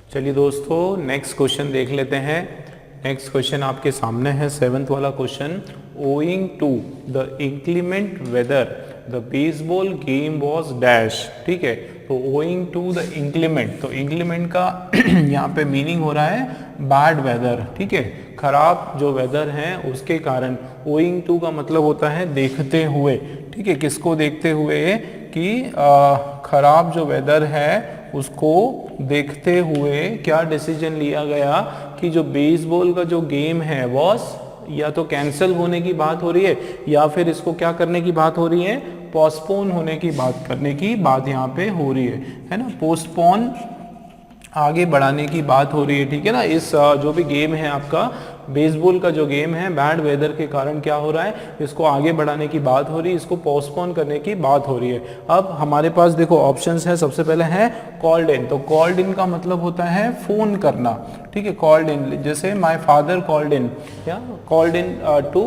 चलिए दोस्तों, next question देख लेते हैं। नेक्स्ट क्वेश्चन आपके सामने है, 7th वाला question. Owing to the inclement weather the baseball game was dash. ठीक है, तो ओइंग टू द इंक्लीमेंट, तो इंक्लीमेंट का यहाँ पे मीनिंग हो रहा है बैड वेदर। ठीक है, खराब जो वेदर है उसके कारण। ओइंग टू का मतलब होता है देखते हुए। ठीक है, किसको देखते हुए? कि खराब जो वेदर है उसको देखते हुए क्या डिसीजन लिया गया कि जो बेसबॉल का जो गेम है वॉस, या तो कैंसिल होने की बात हो रही है या फिर इसको क्या करने की बात हो रही है, पोस्टपोन होने की बात करने की बात यहाँ पे हो रही है ना। पोस्टपोन आगे बढ़ाने की बात हो रही है। ठीक है ना, इस जो भी गेम है आपका बेसबॉल का जो गेम है, बैड वेदर के कारण क्या हो रहा है, इसको आगे बढ़ाने की बात हो रही है, इसको पोस्टपोन करने की बात हो रही है। अब हमारे पास देखो ऑप्शंस है। सबसे पहले है कॉल्ड इन, तो कॉल्ड इन का मतलब होता है फोन करना। ठीक है, कॉल्ड इन, जैसे माय फादर कॉल्ड इन, या called in to,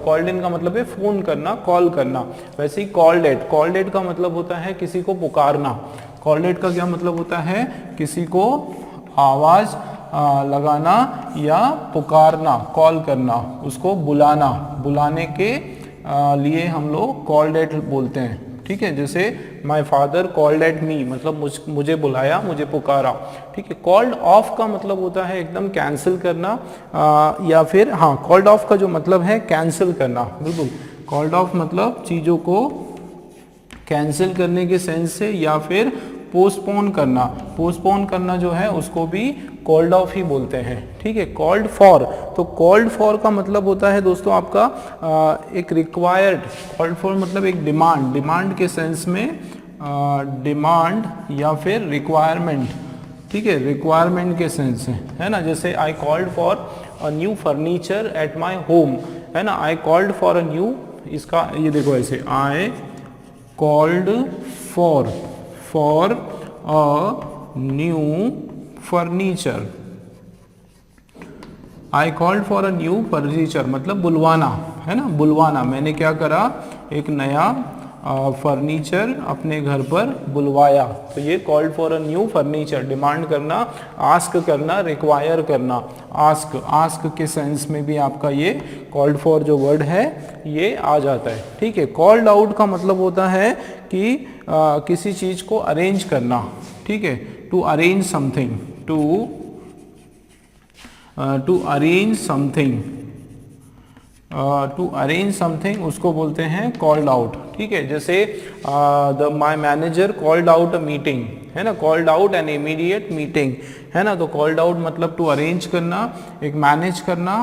called in का मतलब है फोन करना, कॉल करना। वैसे ही कॉल्ड एट, कॉल्ड एट का मतलब होता है किसी को पुकारना। कॉल्ड एट का क्या मतलब होता है, किसी को आवाज लगाना या पुकारना, कॉल करना, उसको बुलाना, बुलाने के लिए हम लोग कॉल्ड एट बोलते हैं। ठीक है, जैसे my father called at me, मतलब मुझे बुलाया, मुझे पुकारा। ठीक है, कॉल्ड ऑफ का मतलब होता है एकदम कैंसिल करना, या फिर हाँ, कॉल्ड ऑफ का जो मतलब है कैंसिल करना। बिल्कुल, कॉल्ड ऑफ मतलब चीज़ों को कैंसिल करने के सेंस से, या फिर पोस्टपोन करना। पोस्टपोन करना जो है उसको भी कॉल्ड ऑफ ही बोलते हैं। ठीक है, कॉल्ड फॉर, तो कॉल्ड फॉर का मतलब होता है दोस्तों आपका एक रिक्वायर्ड। कॉल्ड फॉर मतलब एक डिमांड, डिमांड के सेंस में, डिमांड या फिर रिक्वायरमेंट। ठीक है, रिक्वायरमेंट के सेंस है ना। जैसे I called for a new furniture at my home, है ना। I called for a new, इसका ये देखो ऐसे, I called for a new furniture, I called for a new furniture मतलब बुलवाना, है ना। बुलवाना, मैंने क्या करा, एक नया फर्नीचर अपने घर पर बुलवाया। तो ये called for a new furniture, demand करना, आस्क करना, रिक्वायर करना। आस्क, आस्क के सेंस में भी आपका ये कॉल्ड फॉर जो वर्ड है ये आ जाता है। ठीक है, कॉल्ड आउट का मतलब होता है कि किसी चीज को अरेंज करना। ठीक है, to arrange something, to arrange something, to arrange something उसको बोलते हैं कॉल्ड आउट। ठीक है, जैसे the my manager called out a meeting, है ना, called out an immediate meeting, है ना। तो कॉल्ड आउट मतलब टू अरेंज करना, एक मैनेज करना,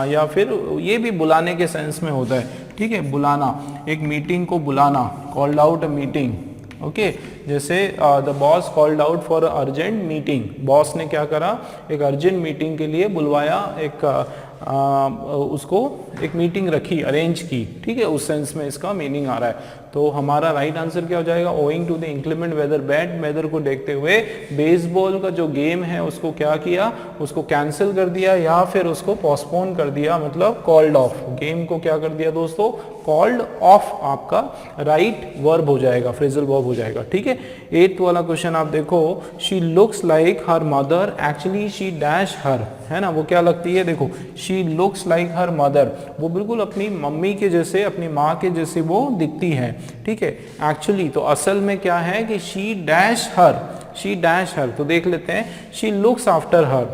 या फिर ये भी बुलाने के सेंस में होता है। ठीक है, बुलाना, एक मीटिंग को बुलाना, called out a meeting. Okay, जैसे the boss called out for urgent meeting, boss ने क्या करा, एक अर्जेंट मीटिंग के लिए बुलवाया, एक उसको एक मीटिंग रखी, अरेंज की। ठीक है, उस सेंस में इसका मीनिंग आ रहा है। तो हमारा राइट आंसर क्या हो जाएगा, owing to the inclement weather, bad weather को देखते हुए बेसबॉल का जो गेम है उसको क्या किया, उसको कैंसिल कर दिया या फिर उसको पोस्टपोन कर दिया, मतलब कॉल्ड ऑफ, गेम को क्या कर दिया दोस्तों, कॉल्ड ऑफ आपका राइट वर्ब हो जाएगा, फ्रेजल वर्ब हो जाएगा। ठीक है, 8th वाला क्वेश्चन आप देखो, she looks like her mother actually she dash her, है ना। वो क्या लगती है, देखो, she looks like her mother, वो बिल्कुल अपनी मम्मी के जैसे, अपनी माँ के जैसे वो दिखती है। ठीक है, एक्चुअली तो असल में क्या है कि she dash her, she dash her. तो देख लेते हैं, शी लुक्स आफ्टर हर।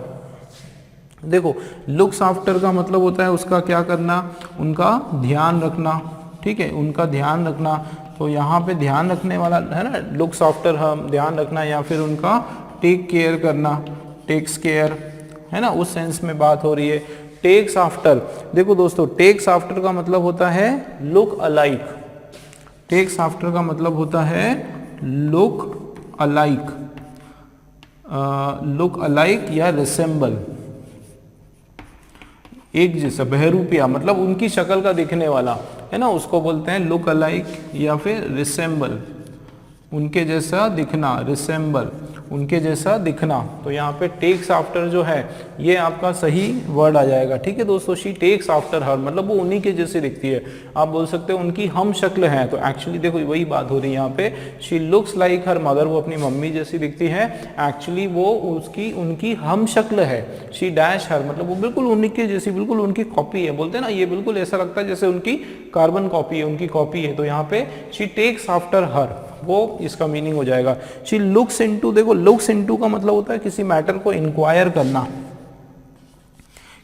देखो, लुक्स आफ्टर का मतलब होता है उसका क्या करना, उनका ध्यान रखना। ठीक है, उनका ध्यान रखना, तो यहाँ पे ध्यान रखने वाला है ना, लुक्स आफ्टर हम ध्यान रखना, या फिर उनका टेक केयर करना, टेक्स केयर, है ना, उस सेंस में बात हो रही है। टेक्स आफ्टर, देखो दोस्तों, टेक्स आफ्टर का मतलब होता है लुक अलाइक, टेक्स आफ्टर का मतलब होता है लुक अलाइक, लुक अलाइक या रिसेंबल, एक जैसा, बहरूपिया मतलब उनकी शक्ल का दिखने वाला, है ना, उसको बोलते हैं लुक अलाइक या फिर रिसेंबल, उनके जैसा दिखना, रिसेंबल। उनके जैसा दिखना। तो यहाँ पे टेक्स आफ्टर जो है ये आपका सही वर्ड आ जाएगा। ठीक है दोस्तों, शी टेक्स आफ्टर हर मतलब वो उन्हीं के जैसी दिखती है। आप बोल सकते हो उनकी हम शक्ल है, तो एक्चुअली देखो वही बात हो रही है यहाँ पे, she looks like her mother, वो अपनी मम्मी जैसी दिखती है। एक्चुअली वो उनकी हम शक्ल है। शी डैश हर मतलब वो बिल्कुल उनके जैसी, बिल्कुल उनकी कॉपी है। बोलते हैं ना, ये बिल्कुल ऐसा लगता है जैसे उनकी कार्बन कॉपी है, उनकी कॉपी है। तो यहाँ पे शी टेक्स आफ्टर हर, वो इसका मीनिंग हो जाएगा। शी लुक्स इनटू, देखो लुक्स इनटू का मतलब होता है किसी मैटर को इंक्वायर करना,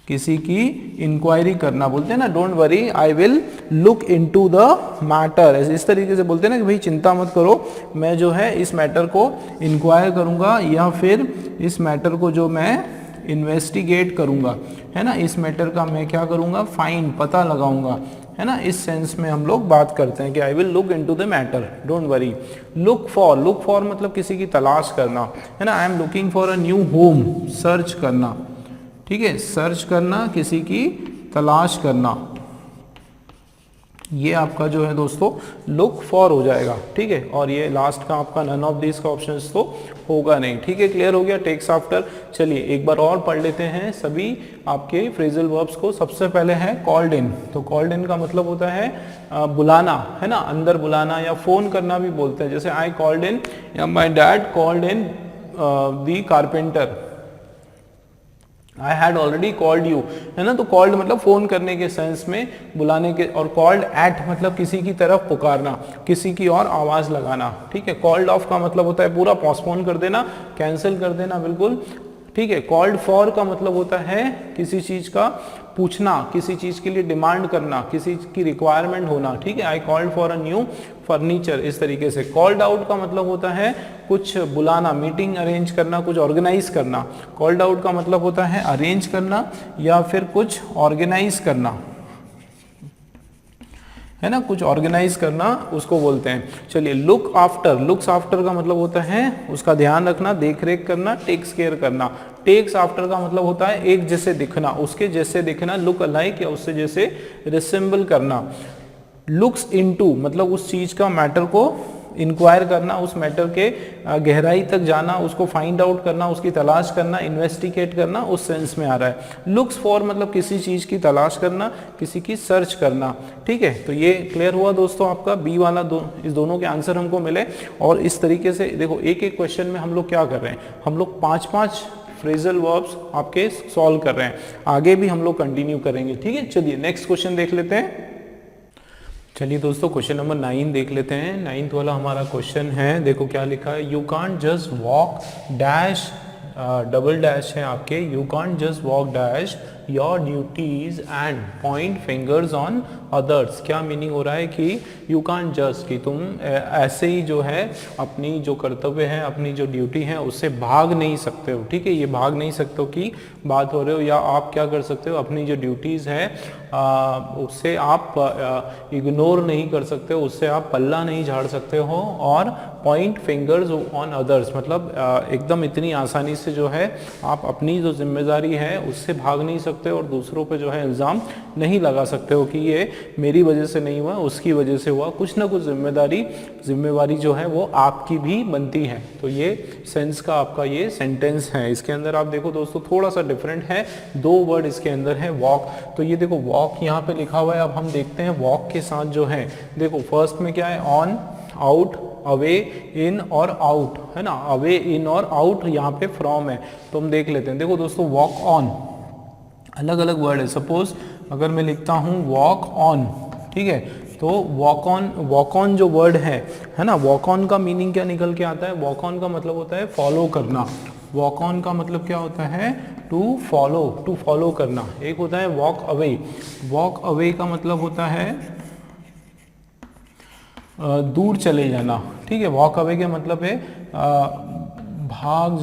किसी की इंक्वायरी करना। बोलते हैं ना, don't worry I will look into the matter, इस तरीके से बोलते हैं ना कि भाई चिंता मत करो, मैं जो है इस मैटर को इंक्वायर करूंगा, या फिर इस मैटर को जो मैं इन्वेस्टिगेट करूंगा, है ना, इस मैटर का मैं क्या करूंगा, फाइंड, पता लगाऊंगा, है ना। इस सेंस में हम लोग बात करते हैं कि I will look into the matter, don't worry. Look for मतलब किसी की तलाश करना, है ना। I am looking for a new home, search करना, ठीक है, सर्च करना, किसी की तलाश करना, ये आपका जो है दोस्तों लुक फॉर हो जाएगा। ठीक है, और ये लास्ट का आपका नन ऑफ दिस का ऑप्शन तो होगा नहीं। ठीक है, क्लियर हो गया टेक्स आफ्टर। चलिए एक बार और पढ़ लेते हैं सभी आपके फ्रेजल वर्ब्स को। सबसे पहले है कॉल्ड इन। तो कॉल्ड इन का मतलब होता है बुलाना, है ना, अंदर बुलाना, या फोन करना भी बोलते हैं। जैसे आई कॉल्ड इन, या my dad called in the carpenter, I had already called you, है ना। तो कॉल्ड मतलब फोन करने के सेंस में, बुलाने के, और कॉल्ड एट मतलब किसी की तरफ पुकारना, किसी की और आवाज लगाना। ठीक है, कॉल्ड ऑफ का मतलब होता है पूरा पोस्टपोन कर देना, कैंसिल कर देना बिल्कुल। ठीक है, कॉल्ड फॉर का मतलब होता है किसी चीज का पूछना, किसी चीज के लिए डिमांड करना, किसी की रिक्वायरमेंट होना। ठीक है, I called for a new furniture, इस तरीके से। कॉल्ड आउट का मतलब होता है कुछ बुलाना, मीटिंग अरेंज करना, कुछ ऑर्गेनाइज करना। कॉल्ड आउट का मतलब होता है अरेंज करना या फिर कुछ ऑर्गेनाइज करना, है ना, कुछ ऑर्गेनाइज करना उसको बोलते हैं। चलिए लुक आफ्टर, लुक्स आफ्टर का मतलब होता है उसका ध्यान रखना, देख रेख करना, टेक्स केयर करना। टेक्स आफ्टर का मतलब होता है एक जैसे दिखना, उसके जैसे दिखना, लुक अलाइक या उससे जैसे रिसेंबल करना। लुक्स इनटू मतलब उस चीज का, मैटर को इंक्वायर करना, उस मैटर के गहराई तक जाना, उसको फाइंड आउट करना, उसकी तलाश करना, इन्वेस्टिगेट करना, उस सेंस में आ रहा है। लुक्स फॉर मतलब किसी चीज की तलाश करना, किसी की सर्च करना। ठीक है, तो ये क्लियर हुआ दोस्तों आपका बी वाला इस दोनों के आंसर हमको मिले। और इस तरीके से देखो एक एक क्वेश्चन में हम लोग क्या कर रहे हैं, हम लोग 5-5 फ्रेजल वर्ब्स आपके सॉल्व कर रहे हैं, आगे भी हम लोग कंटिन्यू करेंगे। ठीक है, चलिए नेक्स्ट क्वेश्चन देख लेते हैं। चलिए दोस्तों क्वेश्चन नंबर 9 देख लेते हैं। 9th वाला हमारा क्वेश्चन है, देखो क्या लिखा है, you can't just walk dash, double dash है आपके, you can't just walk dash your duties and point fingers on others. क्या मीनिंग हो रहा है कि यू कांट जस्ट, कि तुम ऐसे ही जो है अपनी जो कर्तव्य है, अपनी जो ड्यूटी है उससे भाग नहीं सकते हो। ठीक है, ये भाग नहीं सकते हो की बात हो रहे हो, या आप क्या कर सकते हो, अपनी जो ड्यूटीज है उससे आप इग्नोर नहीं कर सकते हो, उससे आप पल्ला नहीं झाड़ सकते हो। और पॉइंट फिंगर्स ऑन अदर्स मतलब एकदम इतनी आसानी से जो है आप अपनी जो जिम्मेदारी है उससे भाग नहीं सकते और दूसरों पे जो है इल्ज़ाम नहीं लगा सकते हो कि ये मेरी वजह से नहीं हुआ, उसकी वजह से हुआ। कुछ ना कुछ जिम्मेवारी जो है वो आपकी भी बनती है। तो ये सेंस का आपका ये सेंटेंस है। इसके अंदर आप देखो दोस्तों थोड़ा सा डिफरेंट है, 2 वर्ड इसके अंदर है, वॉक। तो ये देखो वॉक यहाँ पे लिखा हुआ है। अब हम देखते हैं वॉक के साथ जो है, देखो फर्स्ट में क्या है, ऑन, आउट, अवे, इन और आउट, है ना। अवे, इन और आउट यहाँ पे फ्रॉम है, तो हम देख लेते हैं। देखो दोस्तों वॉक ऑन अलग अलग वर्ड है। सपोज अगर मैं लिखता हूँ वॉक ऑन, ठीक है, तो वॉक ऑन जो वर्ड है ना, वॉक ऑन का मीनिंग क्या निकल के आता है, वॉक ऑन का मतलब होता है फॉलो करना। वॉक ऑन का मतलब क्या होता है, टू फॉलो करना। एक होता है वॉक अवे, वॉक अवे का मतलब होता है दूर चले जाना। ठीक है, वॉक अवे के मतलब है भाग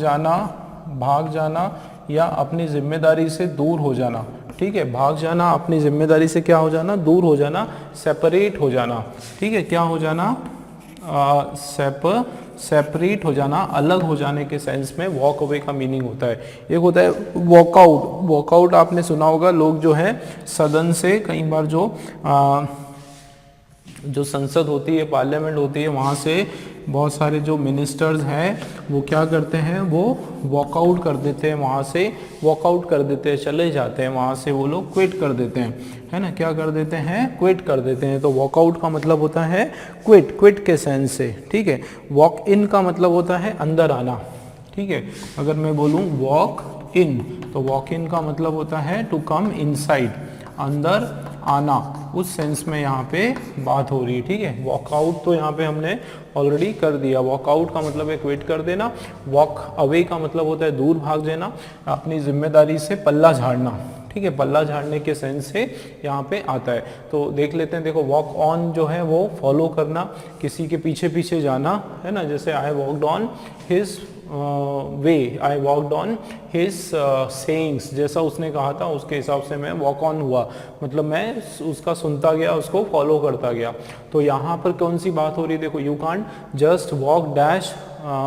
जाना या अपनी जिम्मेदारी से दूर हो जाना। ठीक है, भाग जाना, अपनी जिम्मेदारी से क्या हो जाना, दूर हो जाना, सेपरेट हो जाना। ठीक है, क्या हो जाना, सेपरेट हो जाना, अलग हो जाने के सेंस में वॉक अवे का मीनिंग होता है। एक होता है वॉकआउट। वॉकआउट आपने सुना होगा, लोग जो है सदन से कई बार जो संसद होती है, पार्लियामेंट होती है, वहाँ से बहुत सारे जो मिनिस्टर्स हैं वो क्या करते हैं, वो वॉकआउट कर देते हैं, वहाँ से वॉकआउट कर देते हैं, चले जाते हैं वहाँ से, वो लोग क्विट कर देते हैं, है ना, क्या कर देते हैं, क्विट कर देते हैं। तो वॉकआउट का मतलब होता है क्विट, क्विट के सेंस से, ठीक है। वॉक इन का मतलब होता है अंदर आना, ठीक है। अगर मैं बोलूँ वॉक इन, तो वॉक इन का मतलब होता है टू कम इनसाइड, अंदर आना, उस सेंस में यहाँ पे बात हो रही है, ठीक है। वॉकआउट तो यहाँ पे हमने ऑलरेडी कर दिया। वॉकआउट का मतलब है क्विट कर देना, वॉक अवे का मतलब होता है दूर भाग जाना, अपनी जिम्मेदारी से पल्ला झाड़ना, ठीक है, पल्ला झाड़ने के सेंस से यहाँ पे आता है। तो देख लेते हैं, देखो वॉक ऑन जो है वो फॉलो करना, किसी के पीछे पीछे जाना, है ना, जैसे I walked on his way, I walked on his sayings, जैसा उसने कहा था उसके हिसाब से मैं वॉक ऑन हुआ, मतलब मैं उसका सुनता गया, उसको फॉलो करता गया। तो यहाँ पर कौन सी बात हो रही है, देखो you can't just walk dash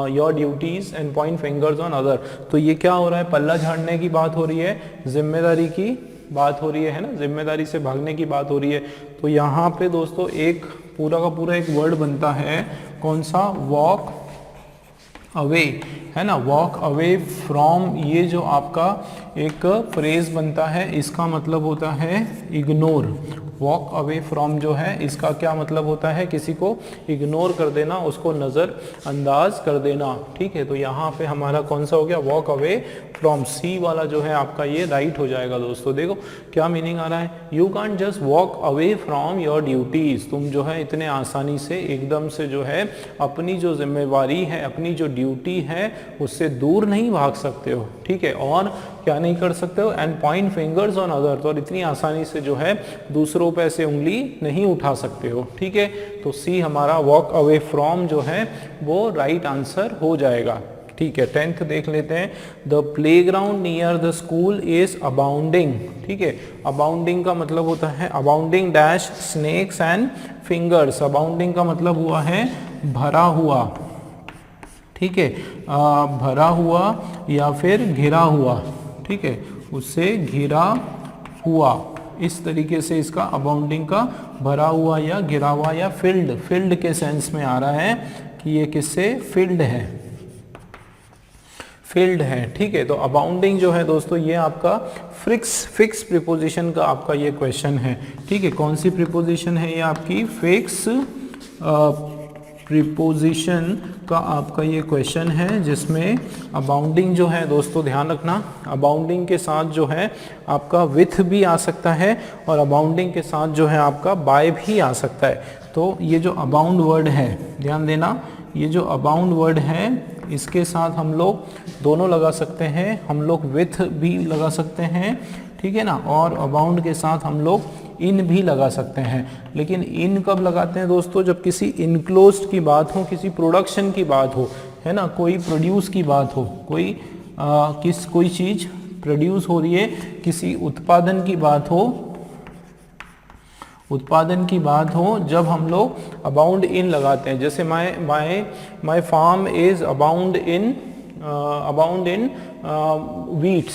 your duties and point fingers on other. तो ये क्या हो रहा है, पल्ला झाड़ने की बात हो रही है, जिम्मेदारी की बात हो रही है ना, जिम्मेदारी से भागने की बात हो रही है। तो यहाँ पे दोस्तों एक पूरा का पूरा एक वर्ड बनता है, कौन सा, वॉक अवे, है ना, वॉक अवे फ्रॉम, ये जो आपका एक फ्रेज बनता है, इसका मतलब होता है इग्नोर। वॉक अवे फ्रॉम जो है इसका क्या मतलब होता है, किसी को इग्नोर कर देना, उसको नज़र अंदाज कर देना, ठीक है। तो यहाँ पे हमारा कौन सा हो गया, वॉक अवे फ्रॉम। सी वाला जो है आपका ये राइट हो जाएगा दोस्तों। देखो क्या मीनिंग आ रहा है, you can't just walk away from your duties, तुम जो है इतने आसानी से एकदम से जो है अपनी जो जिम्मेवारी है, अपनी जो ड्यूटी है उससे दूर नहीं भाग सकते हो, ठीक है, और क्या नहीं कर सकते हो, and point fingers on other, और इतनी आसानी से जो है दूसरों पे ऐसे उंगली नहीं उठा सकते हो, ठीक है। तो सी हमारा वॉक अवे फ्रॉम जो है वो राइट आंसर हो जाएगा, ठीक है। 10th देख लेते हैं, the playground near the school is abounding, ठीक है। अबाउंडिंग का मतलब होता है abounding dash snakes and fingers, abounding का मतलब हुआ है भरा हुआ, ठीक है, भरा हुआ या फिर घिरा हुआ, ठीक है, उससे घिरा हुआ, इस तरीके से इसका अबाउंडिंग का भरा हुआ या घिरा हुआ या फिल्ड, फिल्ड के सेंस में आ रहा है कि ये किससे फिल्ड है, फिल्ड है, ठीक है। तो अबाउंडिंग जो है दोस्तों ये आपका फिक्स प्रीपोजिशन का आपका ये क्वेश्चन है, ठीक है। कौन सी प्रीपोजिशन है ये आपकी, फिक्स प्रीपोजिशन का आपका ये क्वेश्चन है, जिसमें अबाउंडिंग जो है दोस्तों ध्यान रखना, अबाउंडिंग के साथ जो है आपका विथ भी आ सकता है और अबाउंडिंग के साथ जो है आपका बाय भी आ सकता है। तो ये जो अबाउंड वर्ड है, ध्यान देना, ये जो अबाउंड वर्ड है इसके साथ हम लोग दोनों लगा सकते हैं, हम लोग विथ भी लगा सकते हैं, ठीक है ना, और अबाउंड के साथ हम लोग इन भी लगा सकते हैं। लेकिन इन कब लगाते हैं दोस्तों, जब किसी इनक्लोज्ड की बात हो, किसी प्रोडक्शन की बात हो, है ना, कोई प्रोड्यूस की बात हो, कोई चीज़ प्रोड्यूस हो रही है, किसी उत्पादन की बात हो, उत्पादन की बात हो, जब हम लोग अबाउंड इन लगाते हैं। जैसे my farm is abound in wheat,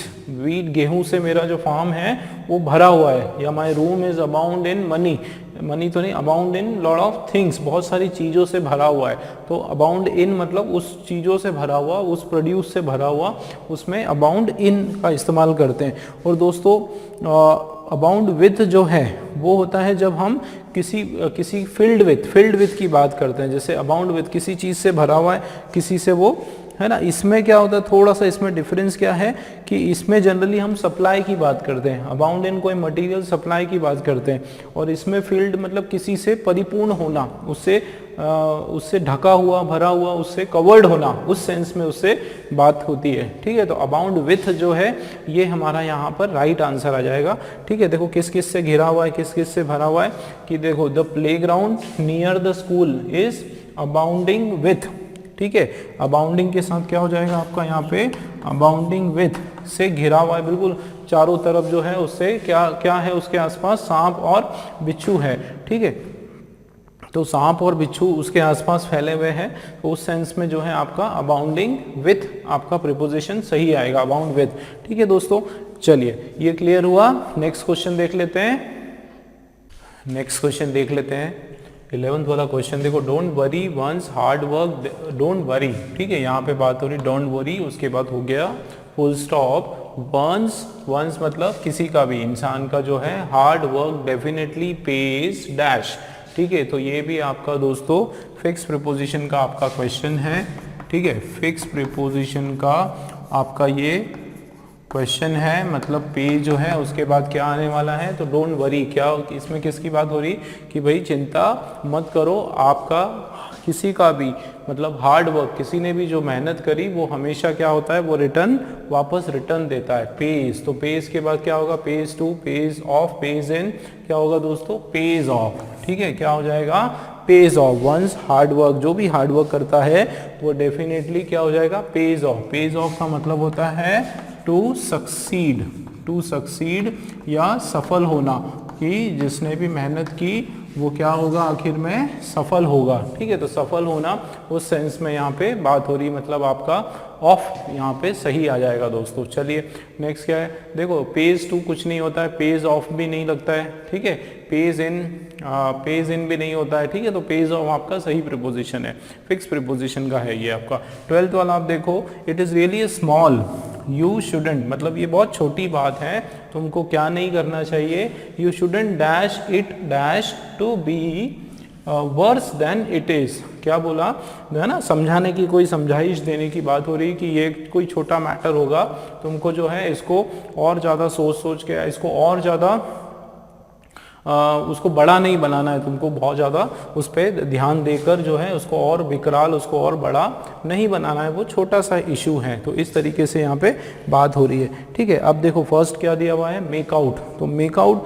गेहूं से मेरा जो फार्म है वो भरा हुआ है, या my room is abound in money तो नहीं, abound in lot of things, बहुत सारी चीज़ों से भरा हुआ है। तो अबाउंड इन मतलब उस चीज़ों से भरा हुआ, उस प्रोड्यूस से भरा हुआ, उसमें अबाउंड इन का इस्तेमाल करते हैं। और दोस्तों अबाउंड विथ जो है वो होता है जब हम किसी फील्ड विथ की बात करते हैं। जैसे अबाउंड विथ किसी चीज़ से भरा हुआ है, किसी से वो, है ना। इसमें क्या होता है, थोड़ा सा इसमें डिफरेंस क्या है कि इसमें जनरली हम सप्लाई की बात करते हैं, अबाउंड इन कोई मटेरियल सप्लाई की बात करते हैं, और इसमें फील्ड मतलब किसी से परिपूर्ण होना, उससे ढका हुआ, भरा हुआ, उससे कवर्ड होना, उस सेंस में उससे बात होती है, ठीक है। तो अबाउंड विथ जो है ये हमारा यहाँ पर राइट आंसर आ जाएगा, ठीक है। देखो किस किस से घिरा हुआ है, किस किस से भरा हुआ है, कि देखो the playground near the school is abounding with, ठीक है। अबाउंडिंग के साथ क्या हो जाएगा आपका यहाँ पे, अबाउंडिंग विथ से घिरा हुआ है, बिल्कुल चारों तरफ जो है उससे क्या है, उसके आसपास सांप और बिच्छू है, ठीक है। तो सांप और बिच्छू उसके आसपास फैले हुए हैं, तो उस सेंस में जो है आपका अबाउंडिंग विथ आपका प्रीपोजिशन सही आएगा, अबाउंड विथ, ठीक है दोस्तों। चलिए ये क्लियर हुआ, नेक्स्ट क्वेश्चन देख लेते हैं। 11th वाला क्वेश्चन देखो, don't worry once hard work, don't worry, ठीक है, यहाँ पे बात हो रही डोंट वरी, उसके बाद हो गया फुल स्टॉप, वंस, वंस मतलब किसी का भी, इंसान का जो है, hard work definitely page dash, ठीक है। तो ये भी आपका दोस्तों फिक्स प्रीपोजिशन का आपका क्वेश्चन है, ठीक है, फिक्स प्रीपोजिशन का आपका ये क्वेश्चन है, मतलब पेज जो है उसके बाद क्या आने वाला है, तो डोंट वरी, क्या इसमें किसकी बात हो रही कि भाई चिंता मत करो, आपका किसी का भी मतलब हार्ड वर्क, किसी ने भी जो मेहनत करी वो हमेशा क्या होता है, वो रिटर्न, वापस रिटर्न देता है, पेज। तो पेज के बाद क्या होगा, pays to, pays off, pays in, क्या होगा दोस्तों, पेज ऑफ, ठीक है, क्या हो जाएगा, pays off. Once hard work, जो भी हार्ड वर्क करता है वो डेफिनेटली क्या हो जाएगा, पेज ऑफ। पेज ऑफ का मतलब होता है टू सक्सीड, टू सक्सीड या सफल होना, कि जिसने भी मेहनत की वो क्या होगा, आखिर में सफल होगा, ठीक है। तो सफल होना उस सेंस में यहाँ पे बात हो रही, मतलब आपका ऑफ यहाँ पे सही आ जाएगा दोस्तों। चलिए नेक्स्ट क्या है, देखो पेज टू कुछ नहीं होता है, पेज ऑफ भी नहीं लगता है, ठीक है, पेज इन, पेज इन भी नहीं होता है, ठीक है। तो पेज ऑफ आपका सही प्रीपोजिशन है, फिक्स प्रीपोजिशन का है ये आपका। 12th वाला आप देखो, it is really small, you shouldn't, मतलब ये बहुत छोटी बात है, तुमको क्या नहीं करना चाहिए, you shouldn't dash it dash to be worse than it is, क्या बोला है ना, समझाने की, कोई समझाइश देने की बात हो रही कि ये कोई छोटा मैटर होगा, तुमको जो है इसको और ज़्यादा सोच सोच के, इसको और ज़्यादा उसको बड़ा नहीं बनाना है, तुमको बहुत ज़्यादा उस पर ध्यान देकर जो है उसको और विकराल, उसको और बड़ा नहीं बनाना है, वो छोटा सा इशू है। तो इस तरीके से यहाँ पे बात हो रही है, ठीक है। अब देखो फर्स्ट क्या दिया हुआ है, मेक आउट। तो मेक आउट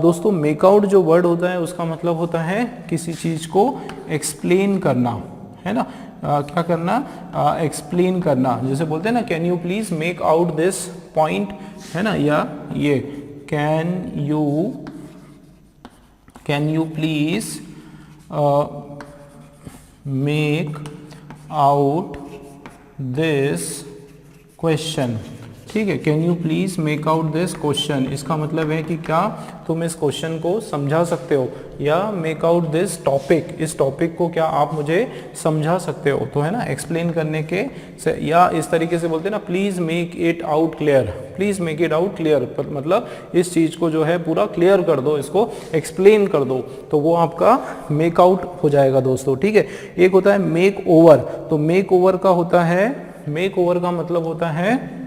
दोस्तों, मेक आउट जो वर्ड होता है उसका मतलब होता है किसी चीज़ को एक्सप्लेन करना, है ना, क्या करना, एक्सप्लेन करना, जैसे बोलते हैं ना, can you please make out this point, है ना, या ये can you please make out this question, ठीक है, can you please make out this question, इसका मतलब है कि क्या तुम इस क्वेश्चन को समझा सकते हो, या मेक आउट दिस टॉपिक, इस टॉपिक को क्या आप मुझे समझा सकते हो, तो है ना, एक्सप्लेन करने के से, या इस तरीके से बोलते हैं ना, please make it out clear, please make it out clear, मतलब इस चीज को जो है पूरा क्लियर कर दो, इसको एक्सप्लेन कर दो, तो वो आपका मेक आउट हो जाएगा दोस्तों, ठीक है। एक होता है मेक ओवर, तो मेक ओवर का होता है, मेक ओवर का मतलब होता है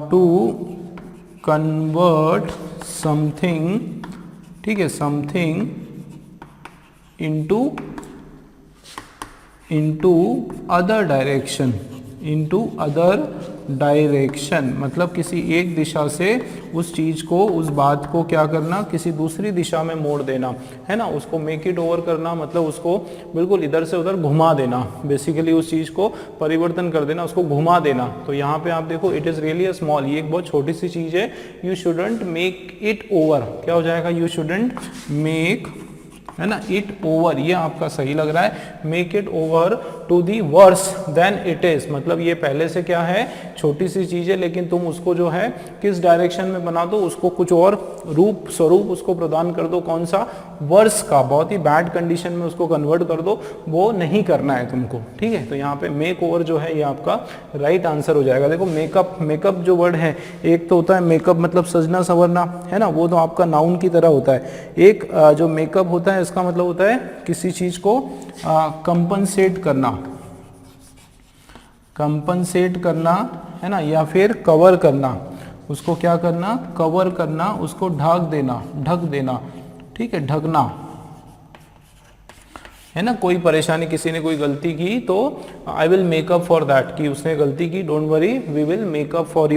टू कन्वर्ट समथिंग, ठीक है, something into other direction, into other direction, मतलब किसी एक दिशा से उस चीज़ को, उस बात को क्या करना, किसी दूसरी दिशा में मोड़ देना, है ना, उसको मेक इट ओवर करना, मतलब उसको बिल्कुल इधर से उधर घुमा देना, बेसिकली उस चीज़ को परिवर्तन कर देना, उसको घुमा देना। तो यहाँ पे आप देखो, it is really a small, ये एक बहुत छोटी सी चीज़ है, you shouldn't make it over, क्या हो जाएगा, यू शुडंट मेक, है ना, इट ओवर, ये आपका सही लग रहा है, make it over to the worse than it is, मतलब ये पहले से क्या है, छोटी सी चीज है, लेकिन तुम उसको जो है किस डायरेक्शन में बना दो, उसको कुछ और रूप स्वरूप उसको प्रदान कर दो, कौन सा, वर्स का, बहुत ही बैड कंडीशन में उसको कन्वर्ट कर दो, वो नहीं करना है तुमको, ठीक है। तो यहाँ पे मेक ओवर जो है ये आपका राइट आंसर हो जाएगा। देखो मेकअप, मेकअप जो वर्ड है, एक तो होता है मेकअप मतलब सजना संवरना, है ना, वो तो आपका नाउन की तरह होता है। एक जो मेकअप होता है इसका मतलब होता है किसी चीज को कंपनसेट करना, कंपनसेट करना, है ना, या फिर कवर करना, उसको क्या करना, कवर करना, उसको ढक देना, ढक देना, ठीक है, ढकना, है ना। कोई परेशानी, किसी ने कोई गलती की तो I will make up for that, कि उसने गलती की, don't worry we will make up for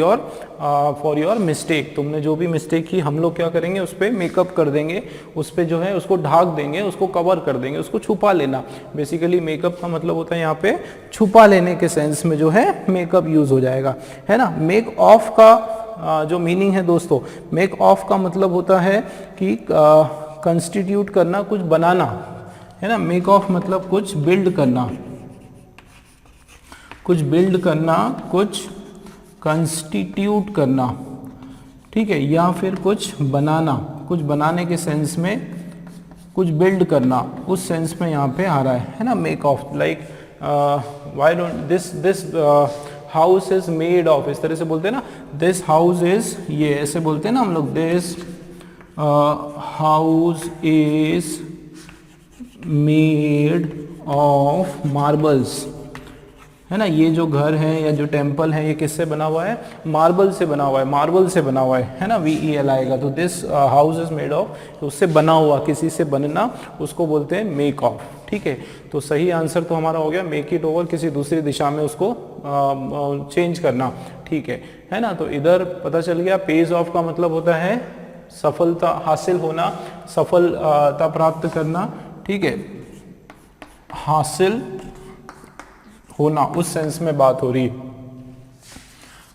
your mistake, तुमने जो भी मिस्टेक की हम लोग क्या करेंगे, उस पर मेकअप कर देंगे, उस पर जो है उसको ढाक देंगे, उसको कवर कर देंगे, उसको छुपा लेना। बेसिकली मेकअप का मतलब होता है यहाँ पे छुपा लेने के सेंस में जो है मेकअप यूज हो जाएगा, है ना। मेक ऑफ का जो मीनिंग है दोस्तों, मेक ऑफ का मतलब होता है कि कंस्टिट्यूट करना, कुछ बनाना, है ना। मेक ऑफ मतलब कुछ बिल्ड करना, कुछ बिल्ड करना, कुछ कंस्टिट्यूट करना, ठीक है, या फिर कुछ बनाना, कुछ बनाने के सेंस में कुछ बिल्ड करना, उस सेंस में यहाँ पे आ रहा है ना, make of, like why don't this house is made of, इस तरह से बोलते हैं ना, दिस हाउस इज, ये ऐसे बोलते हैं ना हम लोग, this house is made of marbles, है ना, ये जो घर है या जो टेम्पल है ये किससे बना हुआ है, मार्बल से बना हुआ है, मार्बल से बना हुआ है ना, VEL आएगा, तो this house is made of, तो उससे बना हुआ, किसी से बनना, उसको बोलते हैं मेक ऑफ, ठीक है। तो सही आंसर तो हमारा हो गया मेक इट ओवर, किसी दूसरी दिशा में उसको चेंज करना, ठीक है ना। तो इधर पता चल गया पेज ऑफ का मतलब होता है सफलता हासिल होना, सफलता प्राप्त करना, ठीक है, हासिल होना, उस सेंस में बात हो रही है,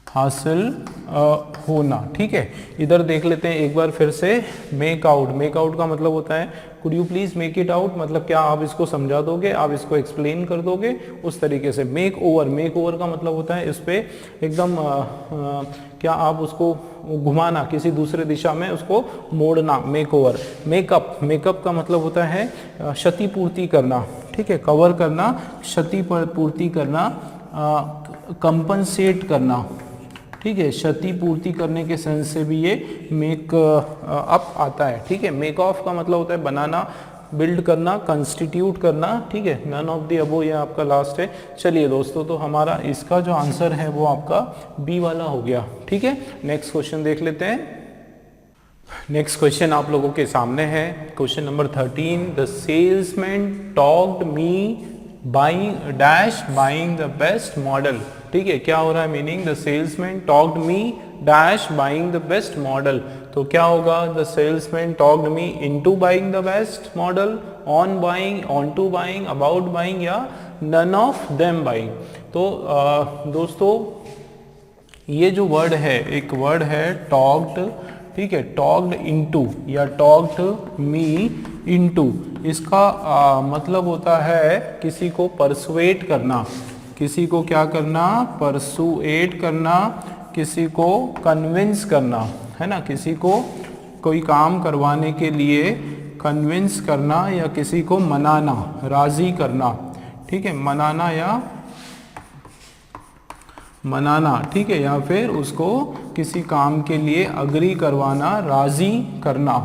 हासिल होना, ठीक है। इधर देख लेते हैं एक बार फिर से, मेक आउट, मेक आउट का मतलब होता है could you please make it out, मतलब क्या आप इसको समझा दोगे, आप इसको एक्सप्लेन कर दोगे, उस तरीके से। मेक ओवर, मेक ओवर का मतलब होता है इस पे एकदम क्या आप उसको घुमाना, किसी दूसरे दिशा में उसको मोड़ना, मेक ओवर। मेकअप, मेकअप का मतलब होता है क्षतिपूर्ति करना, ठीक है, कवर करना, क्षति पूर्ति करना, कंपनसेट करना, ठीक है, क्षति पूर्ति करने के सेंस से भी ये मेक अप आता है, ठीक है। मेक ऑफ का मतलब होता है बनाना, बिल्ड करना, कंस्टिट्यूट करना, ठीक है, नन ऑफ द अबो, ये आपका लास्ट है। चलिए दोस्तों, तो हमारा इसका जो आंसर है वो आपका बी वाला हो गया, ठीक है। नेक्स्ट क्वेश्चन देख लेते हैं। नेक्स्ट क्वेश्चन आप लोगों के सामने है, question number 13, the salesman talked me buying dash buying the best model, ठीक है, क्या हो रहा है meaning, the salesman talked me dash buying the best model, तो क्या होगा, the salesman talked me into buying the best model, on buying, on to buying, about buying, या नन ऑफ देम बाइंग। तो दोस्तों ये जो वर्ड है, एक वर्ड है टॉक्ड, ठीक है, टॉक्ड इनटू या टॉक्ड मी इनटू, इसका मतलब होता है किसी को परसुएट करना, किसी को क्या करना, परसुएट करना, किसी को कन्विंस करना, है ना, किसी को कोई काम करवाने के लिए कन्विंस करना, या किसी को मनाना, राजी करना, ठीक है, मनाना या मनाना, ठीक है, या फिर उसको किसी काम के लिए अग्री करवाना, राजी करना,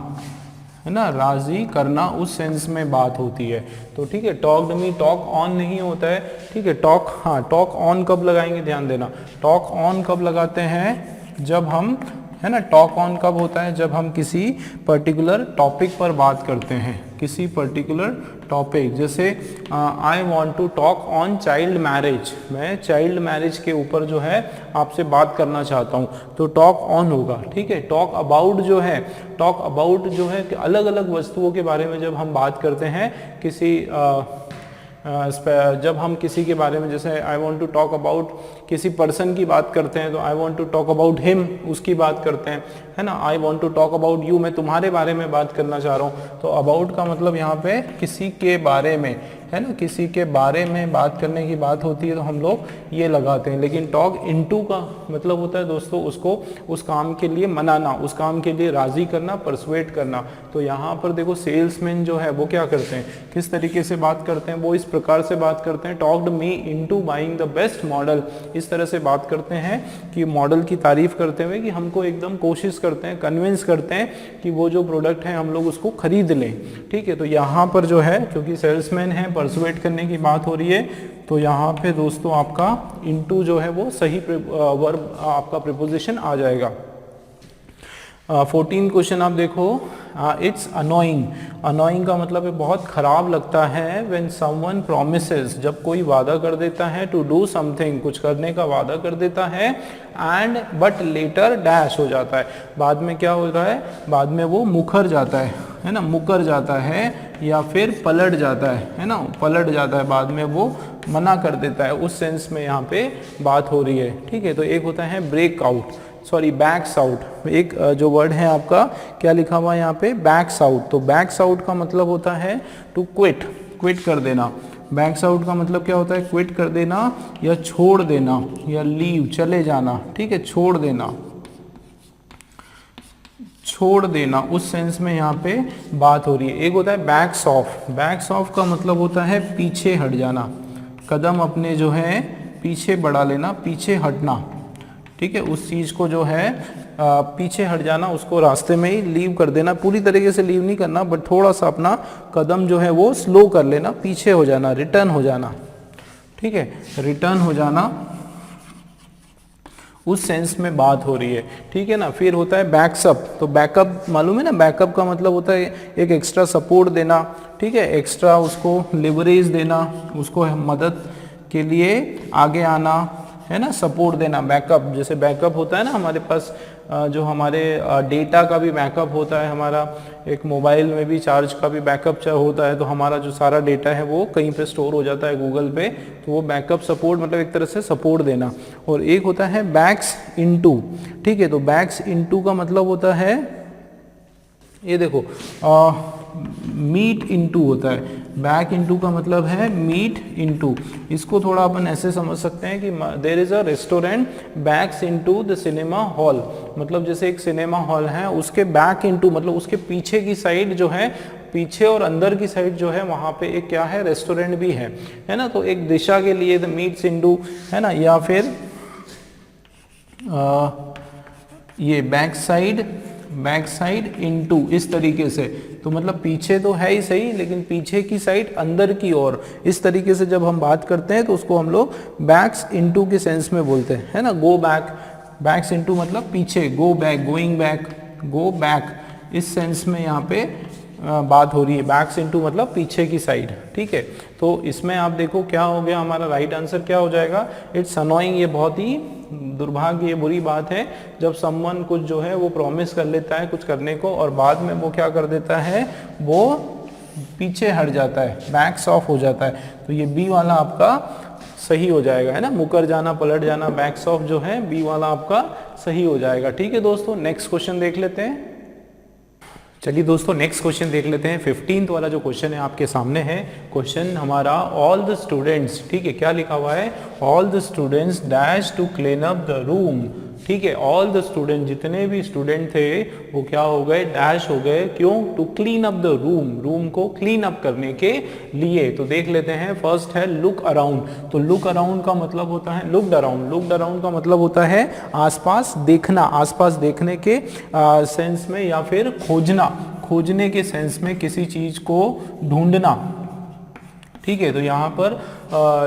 है ना, राजी करना, उस सेंस में बात होती है। तो ठीक है, टॉक्ड मी, टॉक ऑन नहीं होता है, ठीक है, टॉक, हाँ, टॉक ऑन कब लगाएंगे, ध्यान देना, टॉक ऑन कब लगाते हैं, जब हम, है ना, टॉक ऑन कब होता है, जब हम किसी पर्टिकुलर टॉपिक पर बात करते हैं, किसी पर्टिकुलर टॉपिक, जैसे I want to talk on child marriage, मैं चाइल्ड मैरिज के ऊपर जो है आपसे बात करना चाहता हूँ, तो टॉक ऑन होगा, ठीक है। टॉक अबाउट जो है, टॉक अबाउट जो है, अलग अलग वस्तुओं के बारे में जब हम बात करते हैं, किसी जब हम किसी के बारे में, जैसे I want to talk about किसी पर्सन की बात करते हैं, तो I want to talk about him, उसकी बात करते हैं, है ना। I want to talk about you, मैं तुम्हारे बारे में बात करना चाह रहा हूँ, तो अबाउट का मतलब यहाँ पे किसी के बारे में, है ना, किसी के बारे में बात करने की बात होती है, तो हम लोग ये लगाते हैं। लेकिन टॉक इनटू का मतलब होता है दोस्तों, उसको उस काम के लिए मनाना, उस काम के लिए राजी करना, परसुएट करना। तो यहाँ पर देखो सेल्समैन जो है वो क्या करते हैं, किस तरीके से बात करते हैं, वो इस प्रकार से बात करते हैं, talked me into buying the best model, इस तरह से बात करते हैं कि मॉडल की तारीफ करते हुए कि हमको एकदम कोशिश करते हैं, कन्विंस करते हैं कि वो जो प्रोडक्ट है हम लोग उसको खरीद लें, ठीक है। तो यहाँ पर जो है, क्योंकि सेल्समैन है, परसुएट करने की बात हो रही है, तो यहाँ पे दोस्तों आपका इनटू जो है वो सही वर्ब आपका प्रीपोजिशन आ जाएगा। 14 क्वेश्चन आप देखो, इट्स अनोइंग, अनोइंग का मतलब है बहुत खराब लगता है, व्हेन समवन प्रोमिसेस, जब कोई वादा कर देता है, टू डू समथिंग, कुछ करने का वादा कर देता है, एंड बट लेटर डैश हो जाता है, बाद में क्या हो रहा है, बाद में वो मुखर जाता है ना, मुकर जाता है, या फिर पलट जाता है ना, पलट जाता है, बाद में वो मना कर देता है, उस सेंस में यहाँ पे बात हो रही है, ठीक है। तो एक होता है break out, sorry backs out, एक जो वर्ड है आपका क्या लिखा हुआ है यहाँ पे, बैक्स आउट। तो बैक्स आउट का मतलब होता है टू क्विट, क्विट कर देना। बैक्स आउट का मतलब क्या होता है, क्विट कर देना या छोड़ देना, या लीव, चले जाना, ठीक है, छोड़ देना, छोड़ देना, उस सेंस में यहाँ पे बात हो रही है। एक होता है बैक्स ऑफ, बैक्स ऑफ का मतलब होता है पीछे हट जाना, कदम अपने जो है पीछे बढ़ा लेना, पीछे हटना, ठीक है, उस चीज़ को जो है पीछे हट जाना, उसको रास्ते में ही लीव कर देना, पूरी तरीके से लीव नहीं करना बट थोड़ा सा अपना कदम जो है वो स्लो कर लेना, पीछे हो जाना, रिटर्न हो जाना, ठीक है, रिटर्न हो जाना, उस सेंस में बात हो रही है, ठीक है ना। फिर होता है बैक्सअप, तो बैकअप मालूम है ना, बैकअप का मतलब होता है एक एक्स्ट्रा सपोर्ट देना, ठीक है, एक्स्ट्रा उसको लिवरेज देना, उसको मदद के लिए आगे आना, है ना, सपोर्ट देना। बैकअप, जैसे बैकअप होता है ना हमारे पास, जो हमारे डेटा का भी बैकअप होता है, हमारा एक मोबाइल में भी चार्ज का भी बैकअप होता है, तो हमारा जो सारा डेटा है वो कहीं पे स्टोर हो जाता है गूगल पे, तो वो बैकअप सपोर्ट मतलब एक तरह से सपोर्ट देना। और एक होता है बैक्स इनटू, ठीक है, तो बैक्स इनटू का मतलब होता है, ये देखो मीट इनटू होता है, बैक इनटू का मतलब है मीट इनटू। इसको थोड़ा अपन ऐसे समझ सकते हैं कि there is a restaurant backs into the cinema hall, मतलब जैसे एक सिनेमा हॉल है उसके बैक इनटू मतलब उसके पीछे की साइड जो है, पीछे और अंदर की साइड जो है वहाँ पे एक क्या है, रेस्टोरेंट भी है ना। तो एक दिशा के लिए द मीट्स इनटू, है ना, या फिर ये बैक साइड इनटू, इस तरीके से, तो मतलब पीछे तो है ही सही, लेकिन पीछे की साइड अंदर की ओर, इस तरीके से जब हम बात करते हैं तो उसको हम लोग बैक्स इनटू के सेंस में बोलते हैं, है ना। गो बैक, बैक्स इनटू मतलब पीछे, go back, going back, go back, इस सेंस में यहाँ पे बात हो रही है। बैक्स इनटू मतलब पीछे की साइड, ठीक है। तो इसमें आप देखो क्या हो गया, हमारा राइट आंसर क्या हो जाएगा, इट्स अनोइंग। ये बहुत ही दुर्भाग्य, ये बुरी बात है जब समवन कुछ जो है वो प्रॉमिस कर लेता है कुछ करने को और बाद में वो क्या कर देता है, वो पीछे हट जाता है, बैक्स ऑफ हो जाता है। तो ये बी वाला आपका सही हो जाएगा, है ना, मुकर जाना, पलट जाना, बैक्स ऑफ जो है बी वाला आपका सही हो जाएगा। ठीक है दोस्तों, नेक्स्ट क्वेश्चन देख लेते हैं। चलिए दोस्तों नेक्स्ट क्वेश्चन देख लेते हैं। 15th वाला जो क्वेश्चन है आपके सामने है। क्वेश्चन हमारा ऑल द स्टूडेंट्स, ठीक है, क्या लिखा हुआ है, all the students dash to clean up the room, ठीक है, ऑल द स्टूडेंट, जितने भी स्टूडेंट थे वो क्या हो गए, डैश हो गए, क्यों, to clean up the room, room को क्लीन अप करने के लिए। तो देख लेते हैं, फर्स्ट है लुक अराउंड, तो लुक अराउंड का मतलब होता है लुक्ड अराउंड, लुक्ड अराउंड का मतलब होता है आसपास देखना, आसपास देखने के सेंस में, या फिर खोजना, खोजने के सेंस में, किसी चीज को ढूंढना, ठीक है। तो यहाँ पर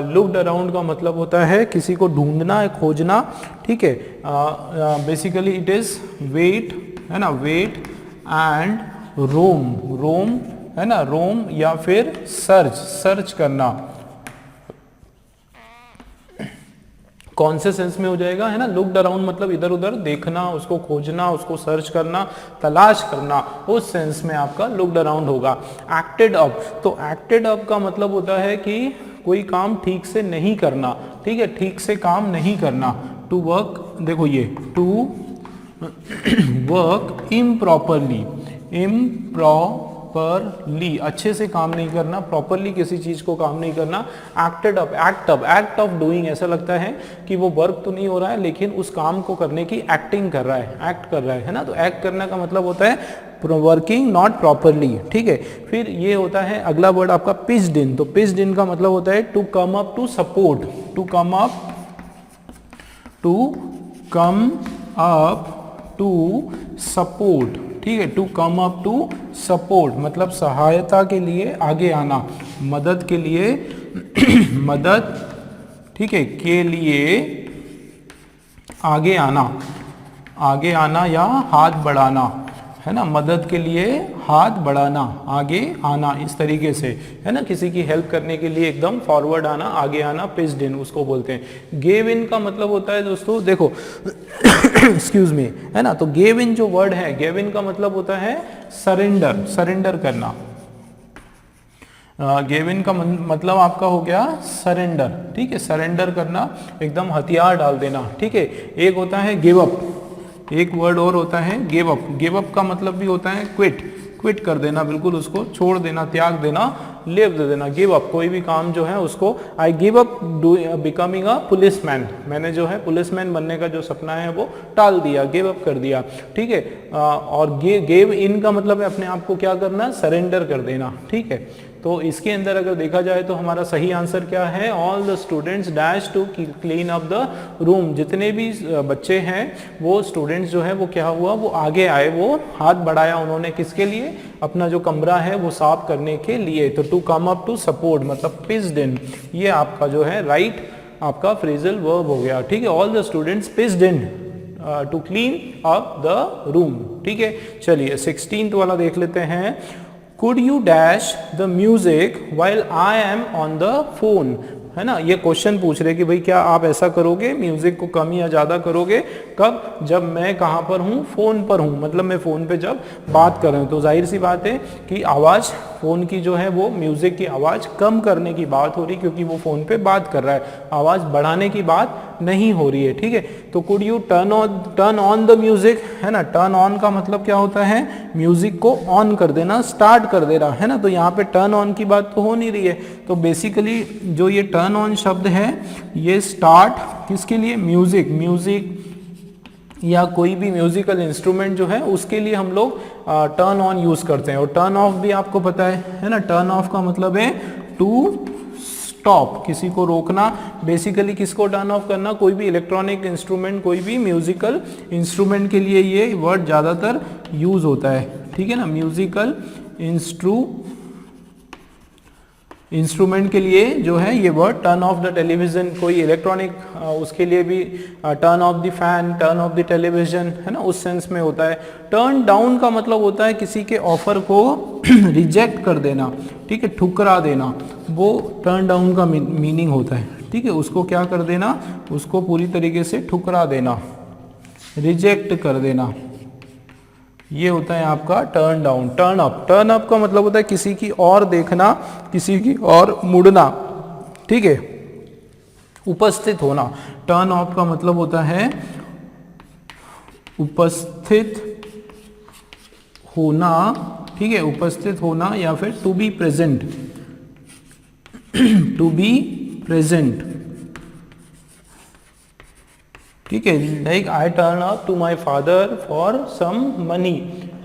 लुक्ड अराउंड का मतलब होता है किसी को ढूंढना, खोजना, ठीक है। बेसिकली इट इज वेट, है ना, वेट एंड रोम, रोम, है ना, रोम, या फिर सर्च, सर्च करना। कौन से सेंस में हो जाएगा, है ना, लुक्ड अराउंड मतलब इधर उधर देखना, उसको खोजना, उसको सर्च करना, तलाश करना, उस सेंस में आपका लुक्ड अराउंड होगा। एक्टेड अप, तो एक्टेड अप का मतलब होता है कि कोई काम ठीक से नहीं करना, ठीक है, ठीक से काम नहीं करना। टू वर्क, देखो ये टू वर्क इम्प्रॉपरली, इम्प्रॉपरली, अच्छे से काम नहीं करना, प्रॉपरली किसी चीज को काम नहीं करना। Acted up, act of doing, ऐसा लगता है कि वो वर्क तो नहीं हो रहा है लेकिन उस काम को करने की एक्टिंग कर रहा है, एक्ट कर रहा है ना। तो एक्ट करने का मतलब होता है वर्किंग नॉट प्रॉपरली, ठीक है। फिर ये होता है अगला वर्ड आपका पिच्ड इन, तो पिच्ड इन का मतलब होता है to come up to support, to come up to support, ठीक है, to come up to support मतलब सहायता के लिए आगे आना, मदद के लिए मदद, ठीक है, के लिए आगे आना, आगे आना या हाथ बढ़ाना, है ना, मदद के लिए हाथ बढ़ाना, आगे आना, इस तरीके से, है ना, किसी की हेल्प करने के लिए एकदम फॉरवर्ड आना, आगे आना, पिच्ड इन उसको बोलते हैं। गेव इन का मतलब होता है दोस्तों, देखो एक्सक्यूज मी, है ना, तो गेव इन जो वर्ड है, गेव इन का मतलब होता है सरेंडर, सरेंडर करना। गेव इन का मतलब आपका हो गया सरेंडर, ठीक है, सरेंडर करना, एकदम हथियार डाल देना, ठीक है। एक होता है गिव अप, एक वर्ड और होता है गिव अप, गिव अप का मतलब भी होता है क्विट, क्विट कर देना, बिल्कुल उसको छोड़ देना, त्याग देना, लिव दे देना, गिव अप, कोई भी काम जो है उसको, I give up becoming a policeman, मैंने जो है पुलिसमैन बनने का जो सपना है वो टाल दिया, गिव अप कर दिया, ठीक है। और गिव इन का मतलब है अपने आप को क्या करना, सरेंडर कर देना, ठीक है। तो इसके अंदर अगर देखा जाए तो हमारा सही आंसर क्या है, all the students dash to clean up the room, जितने भी बच्चे हैं वो स्टूडेंट्स जो है वो क्या हुआ, वो आगे आए, वो हाथ बढ़ाया उन्होंने, किसके लिए, अपना जो कमरा है वो साफ करने के लिए। तो to come up to support मतलब पिस्ड इन, ये आपका जो है राइट आपका फ्रेजल वर्ब हो गया, ठीक है। All the students pitched in to clean up the room, ठीक है। चलिए 16th वाला देख लेते हैं, Could you dash the music while I am on the phone, है ना। ये क्वेश्चन पूछ रहे कि भाई क्या आप ऐसा करोगे, म्यूजिक को कम या ज्यादा करोगे, कब, जब मैं कहाँ पर हूँ, फोन पर हूँ, मतलब मैं फोन पे जब बात कर रहा हूँ। तो जाहिर सी बात है कि आवाज फोन की जो है वो म्यूजिक की आवाज कम करने की बात हो रही, क्योंकि वो फोन पे बात कर रहा है, आवाज बढ़ाने की बात नहीं हो रही है, ठीक है। तो could U turn on the music, है ना। टर्न ऑन का मतलब क्या होता है, म्यूजिक को ऑन कर देना, स्टार्ट कर देना, है ना। तो यहाँ पे टर्न ऑन की बात तो हो नहीं रही है, तो बेसिकली जो ये टर्न ऑन शब्द है ये स्टार्ट किसके लिए, म्यूजिक या कोई भी म्यूजिकल इंस्ट्रूमेंट जो है उसके लिए हम लोग टर्न ऑन यूज करते हैं। और टर्न ऑफ भी आपको पता है ना, टर्न ऑफ का मतलब है टू स्टॉप, किसी को रोकना। बेसिकली किसको टर्न ऑफ करना, कोई भी इलेक्ट्रॉनिक इंस्ट्रूमेंट, कोई भी म्यूजिकल इंस्ट्रूमेंट के लिए ये वर्ड ज्यादातर यूज होता है, ठीक है ना। म्यूजिकल इंस्ट्रूमेंट के लिए जो है ये word, turn off the television, कोई इलेक्ट्रॉनिक उसके लिए भी turn off the fan, turn off the television, है ना, उस सेंस में होता है। टर्न डाउन का मतलब होता है किसी के ऑफर को रिजेक्ट कर देना, ठीक है, ठुकरा देना, वो टर्न डाउन का मीनिंग होता है, ठीक है। उसको क्या कर देना, उसको पूरी तरीके से ठुकरा देना, रिजेक्ट कर देना, ये होता है आपका टर्न डाउन। टर्न अप का मतलब होता है किसी की और देखना, किसी की और मुड़ना, ठीक है, उपस्थित होना। टर्न ऑफ का मतलब होता है उपस्थित होना, ठीक है, उपस्थित होना या फिर to be present, to be present, ठीक है। Like I turn up to my father for some money,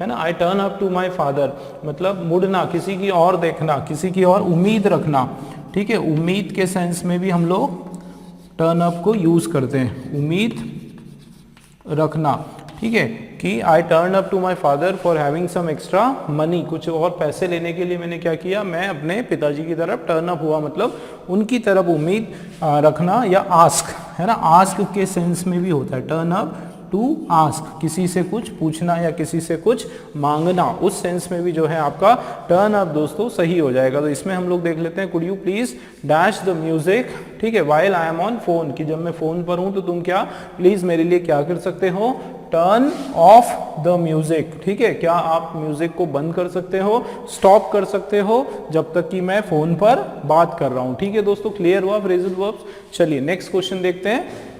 है ना। I turn up to my father मतलब मुड़ना, किसी की और देखना, किसी की और उम्मीद रखना, ठीक है। उम्मीद के सेंस में भी हम लोग टर्न अप को यूज करते हैं, उम्मीद रखना, ठीक है। कि I turn up to my father for having some extra money, कुछ और पैसे लेने के लिए मैंने क्या किया, मैं अपने पिताजी की तरफ टर्न अप हुआ, मतलब उनकी तरफ उम्मीद रखना, या आस्क, है ना। आस्क के सेंस में भी होता है टर्न अप टू आस्क, किसी से कुछ पूछना या किसी से कुछ मांगना, उस सेंस में भी जो है आपका टर्न अप दोस्तों सही हो जाएगा। तो इसमें हम लोग देख लेते हैं, could you please dash the music, ठीक है, while I am on phone, कि जब मैं फोन पर हूं तो तुम क्या प्लीज मेरे लिए क्या कर सकते हो, टर्न ऑफ द म्यूजिक, ठीक है। क्या आप म्यूजिक को बंद कर सकते हो, स्टॉप कर सकते हो जब तक कि मैं फोन पर बात कर रहा हूं, ठीक है दोस्तों। क्लियर हुआ फ्रेजल वर्ब्स। चलिए नेक्स्ट क्वेश्चन देखते हैं।